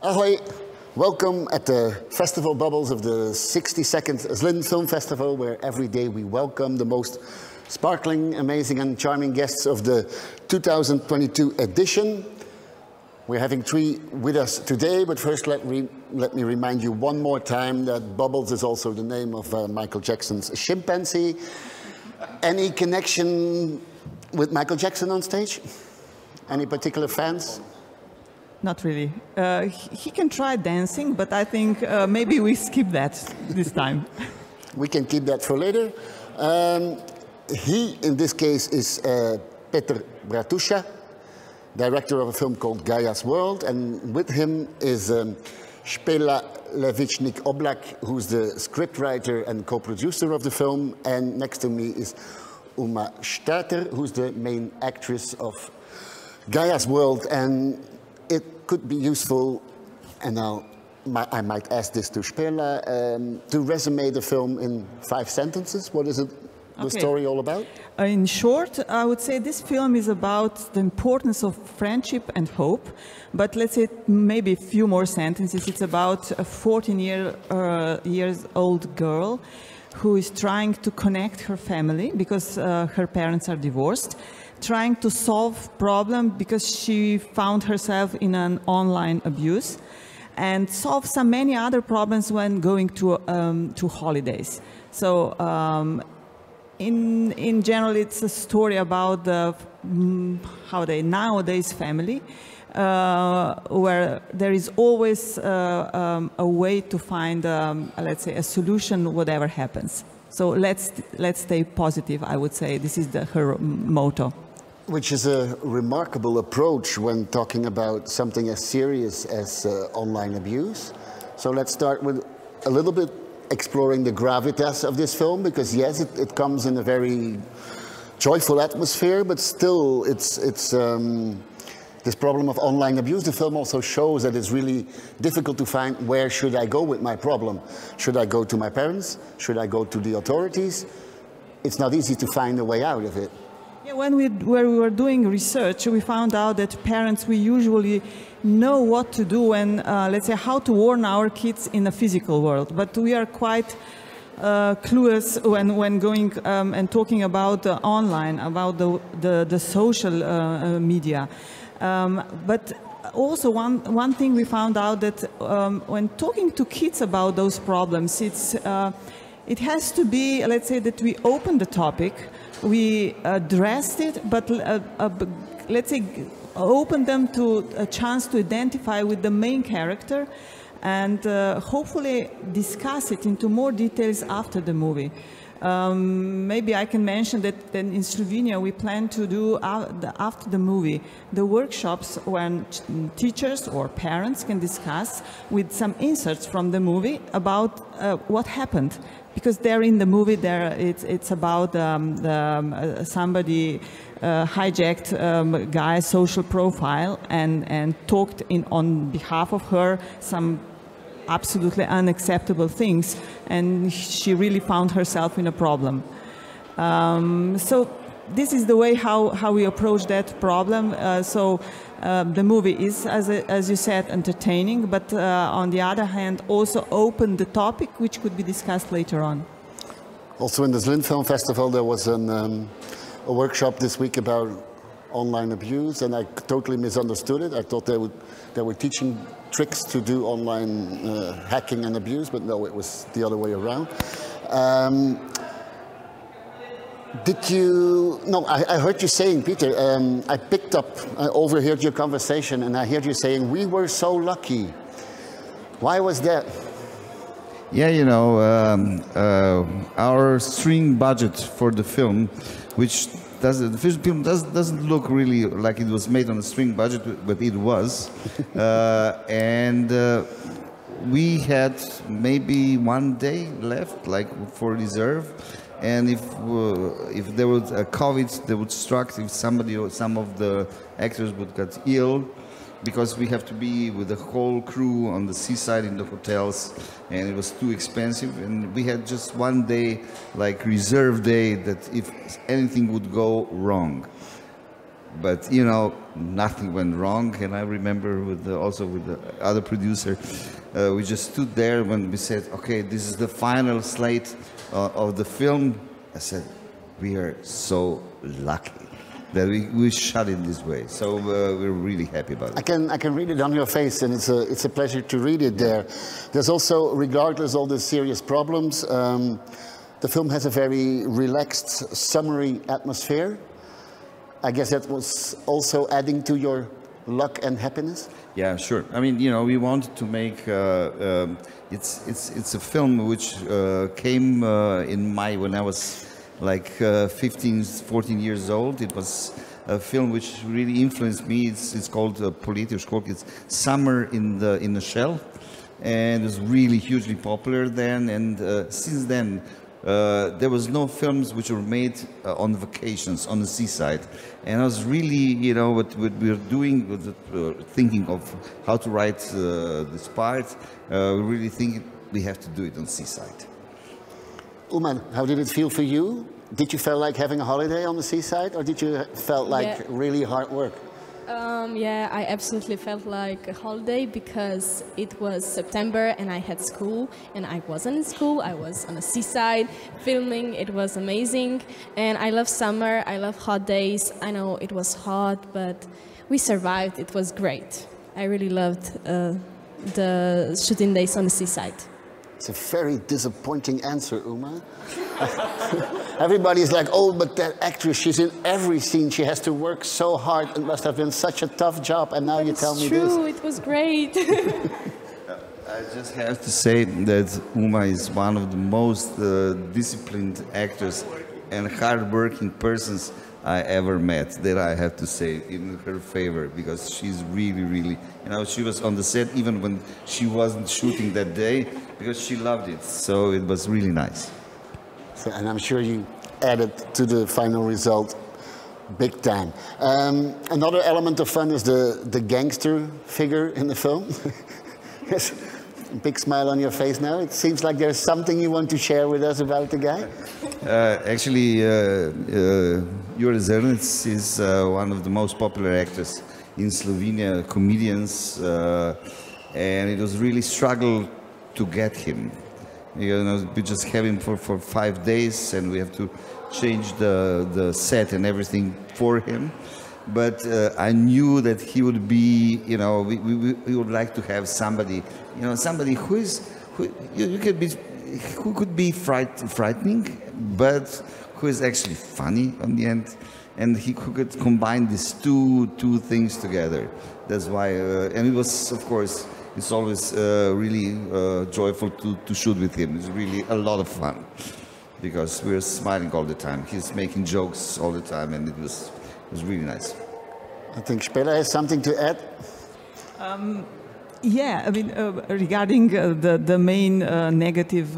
Ahoy! Welcome at the Festival Bubbles of the 62nd Zlín Film Festival, where every day we welcome the most sparkling, amazing and charming guests of the 2022 edition. We're having three with us today, but first let me remind you one more time that Bubbles is also the name of Michael Jackson's chimpanzee. Any connection with Michael Jackson on stage? Any particular fans? Not really. He can try dancing, but I think maybe we skip that this time. We can keep that for later. He, in this case, is Petr Bratusha, director of a film called Gaja's World, and with him is Špela Levičnik-Oblak, who's the scriptwriter and co-producer of the film, and next to me is Uma Stater, who's the main actress of Gaja's World, and it could be useful, and I might ask this to Špela, to resume the film in 5 sentences. What is it, the story all about? In short, I would say this film is about the importance of friendship and hope, but let's say maybe a few more sentences. It's about a 14-year-old girl who is trying to connect her family because her parents are divorced, trying to solve problem because she found herself in an online abuse, and solve some many other problems when going to holidays. So in general, it's a story about the nowadays family, where there is always a way to find, let's say, a solution whatever happens. So let's stay positive, I would say. This is her motto. Which is a remarkable approach when talking about something as serious as online abuse. So let's start with a little bit exploring the gravitas of this film, because yes, it comes in a very joyful atmosphere, but still it's this problem of online abuse. The film also shows that it's really difficult to find where should I go with my problem. Should I go to my parents? Should I go to the authorities? It's not easy to find a way out of it. Yeah, when we were doing research, we found out that parents, we usually know what to do and, let's say, how to warn our kids in the physical world. But we are quite clueless when going and talking about online, about the social media. But also one thing we found out that when talking to kids about those problems, it has to be, let's say, that we open the topic, we addressed it, but let's say open them to a chance to identify with the main character and hopefully discuss it into more details after the movie. Maybe I can mention that then in Slovenia we plan to do after the movie the workshops when teachers or parents can discuss with some inserts from the movie about what happened. Because there in the movie, it's about somebody hijacked guy's social profile and talked on behalf of her some absolutely unacceptable things, and she really found herself in a problem. So this is the way how we approach that problem. The movie is, as you said, entertaining, but on the other hand, also open the topic which could be discussed later on. Also in the Zlín Film Festival, there was a workshop this week about online abuse, and I totally misunderstood it. I thought they were teaching tricks to do online hacking and abuse, but no, it was the other way around. I heard you saying, Peter, I picked up, I overheard your conversation, and I heard you saying, we were so lucky. Why was that? Yeah, you know, our string budget for the film, which the film doesn't look really like it was made on a string budget, but it was. And we had maybe 1 day left, like for reserve. And if there was a COVID that would struck, if somebody or some of the actors would get ill, because we have to be with the whole crew on the seaside in the hotels, and it was too expensive, and we had just 1 day, like reserve day, that if anything would go wrong. But you know, nothing went wrong. And I remember also with the other producer, we just stood there when we said, "Okay, this is the final slate of the film." I said, "We are so lucky that we shot it this way." So we're really happy about it. I can read it on your face, and it's a pleasure to read it there. There's also, regardless of all the serious problems, the film has a very relaxed, summery atmosphere. I guess that was also adding to your luck and happiness. Yeah, sure. I mean, you know, we wanted to make it's a film which came when I was like 15, 14 years old. It was a film which really influenced me. It's called It's Summer in the Shell, and it was really hugely popular then. And since then, there was no films which were made on vacations on the seaside. And I was really, you know, what we were doing, thinking of how to write this part. We really think we have to do it on seaside. Uma, how did it feel for you? Did you feel like having a holiday on the seaside, or did you felt like really hard work? Yeah, I absolutely felt like a holiday because it was September and I had school, and I wasn't in school. I was on the seaside filming. It was amazing, and I love summer. I love hot days. I know it was hot, but we survived. It was great. I really loved the shooting days on the seaside. It's a very disappointing answer, Uma. Everybody's like, "Oh, but that actress, she's in every scene. She has to work so hard. It must have been such a tough job." And now you tell me this. It's true. It was great. I just have to say that Uma is one of the most disciplined actors and hard-working persons I ever met. That I have to say in her favor, because she's really, really, you know, she was on the set even when she wasn't shooting that day because she loved it. So it was really nice. So, and I'm sure you added to the final result big time. Another element of fun is the gangster figure in the film. Yes, big smile on your face now. It seems like there's something you want to share with us about the guy. Actually, Jure Zrnec is one of the most popular actors in Slovenia, comedians, and it was really struggle to get him. You know, we just have him for 5 days, and we have to change the set and everything for him. But I knew that he would be, you know, we would like to have somebody, you know, somebody who could be frightening, but who is actually funny on the end, and who could combine these two things together. That's why, and it was, of course, it's always really joyful to shoot with him. It's really a lot of fun because we're smiling all the time. He's making jokes all the time, and it was really nice. I think Spela has something to add. Yeah, I mean, regarding the main negative,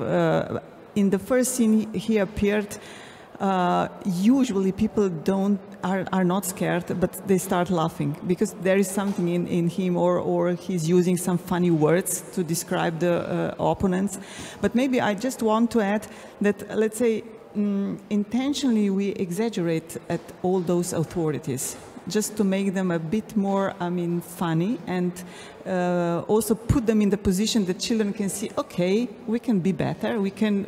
in the first scene he appeared, usually people are not scared, but they start laughing because there is something in him, or he's using some funny words to describe the opponents. But maybe I just want to add that, let's say, intentionally we exaggerate at all those authorities, just to make them a bit more, I mean, funny, and also put them in the position that children can see, okay, we can be better, we can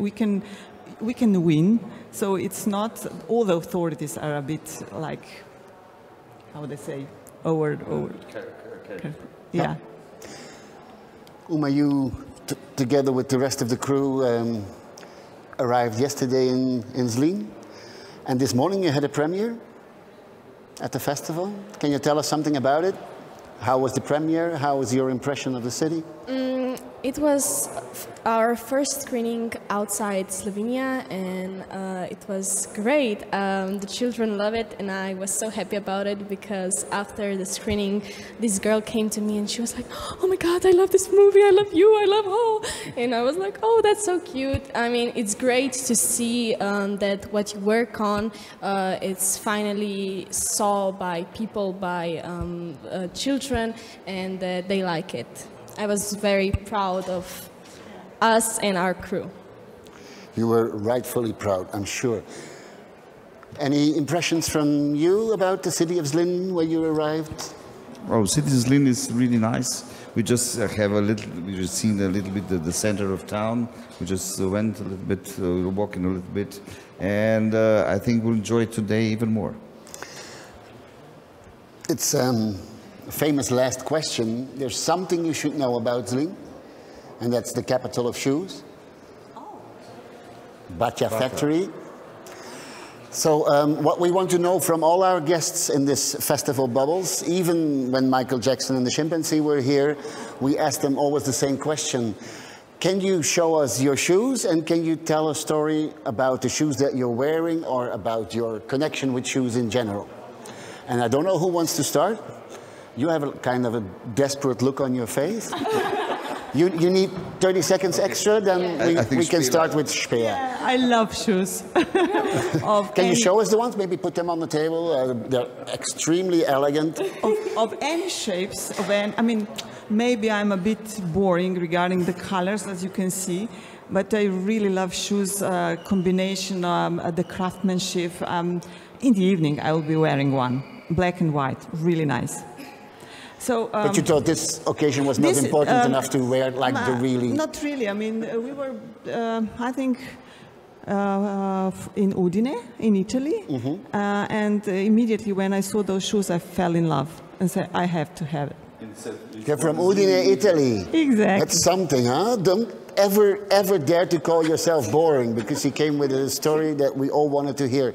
win. So it's not, all the authorities are a bit like, how would I say, over. Yeah. Uma, you, together with the rest of the crew, arrived yesterday in Zlín, and this morning you had a premiere at the festival. Can you tell us something about it? How was the premiere? How was your impression of the city? It was our first screening outside Slovenia, and it was great. The children love it, and I was so happy about it because after the screening, this girl came to me and she was like, "Oh my God, I love this movie, I love you, I love her." And I was like, "Oh, that's so cute." I mean, it's great to see that what you work on, it's finally saw by people, by children, and they like it. I was very proud of us and our crew. You were rightfully proud, I'm sure. Any impressions from you about the city of Zlín where you arrived? Oh, city of Zlín is really nice. We just have we just seen a little bit the center of town. We just went a little bit, walking a little bit, and I think we'll enjoy it today even more. It's a famous last question. There's something you should know about Zlín, and that's the capital of shoes. Gaja factory. So what we want to know from all our guests in this festival Bubbles, even when Michael Jackson and the chimpanzee were here, we asked them always the same question. Can you show us your shoes, and can you tell a story about the shoes that you're wearing or about your connection with shoes in general? And I don't know who wants to start. You have a kind of a desperate look on your face. You need 30 seconds extra, then we can start with Speer. Yeah, I love shoes. Can you show us the ones? Maybe put them on the table. They're extremely elegant. Of any shapes. I mean, maybe I'm a bit boring regarding the colors, as you can see, but I really love shoes, combination, the craftsmanship. In the evening, I will be wearing one, black and white, really nice. So, but you thought this occasion was not important enough to wear like the really... Not really. I mean, we were, I think, in Udine, in Italy. Mm-hmm. And immediately when I saw those shoes, I fell in love and said, I have to have it. You're from Udine, Italy. Exactly. That's something, huh? Don't ever dare to call yourself boring, because you came with a story that we all wanted to hear.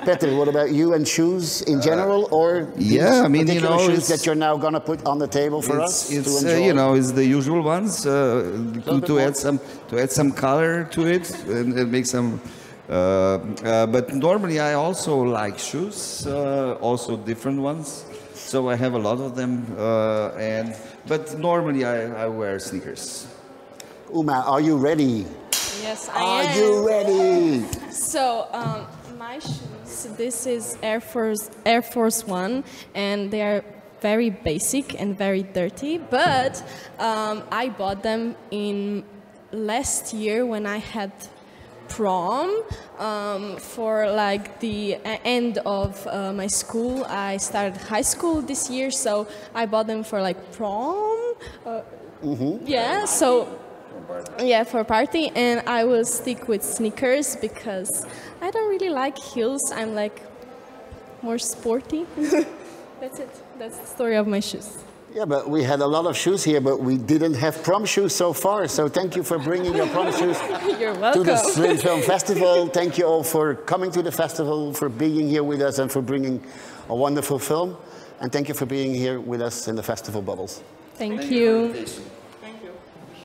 Peter, what about you and shoes in general, or yeah, I mean, shoes that you're now gonna put on the table for us to enjoy? It's the usual ones to add some color to it and make some. But normally I also like shoes, also different ones. So I have a lot of them, but normally I wear sneakers. Uma, are you ready? Yes, I am. Are you ready? So, my shoes, this is Air Force One, and they are very basic and very dirty, but I bought them in last year when I had prom for like the end of my school. I started high school this year, so I bought them for like prom. Yeah, so yeah, for a party, and I will stick with sneakers because I don't really like heels. I'm like more sporty. That's it. That's the story of my shoes. Yeah, but we had a lot of shoes here, but we didn't have prom shoes so far. So thank you for bringing your prom shoes You're welcome. to the Zlín Film Festival. Thank you all for coming to the festival, for being here with us, and for bringing a wonderful film. And thank you for being here with us in the Festival Bubbles. Thank you.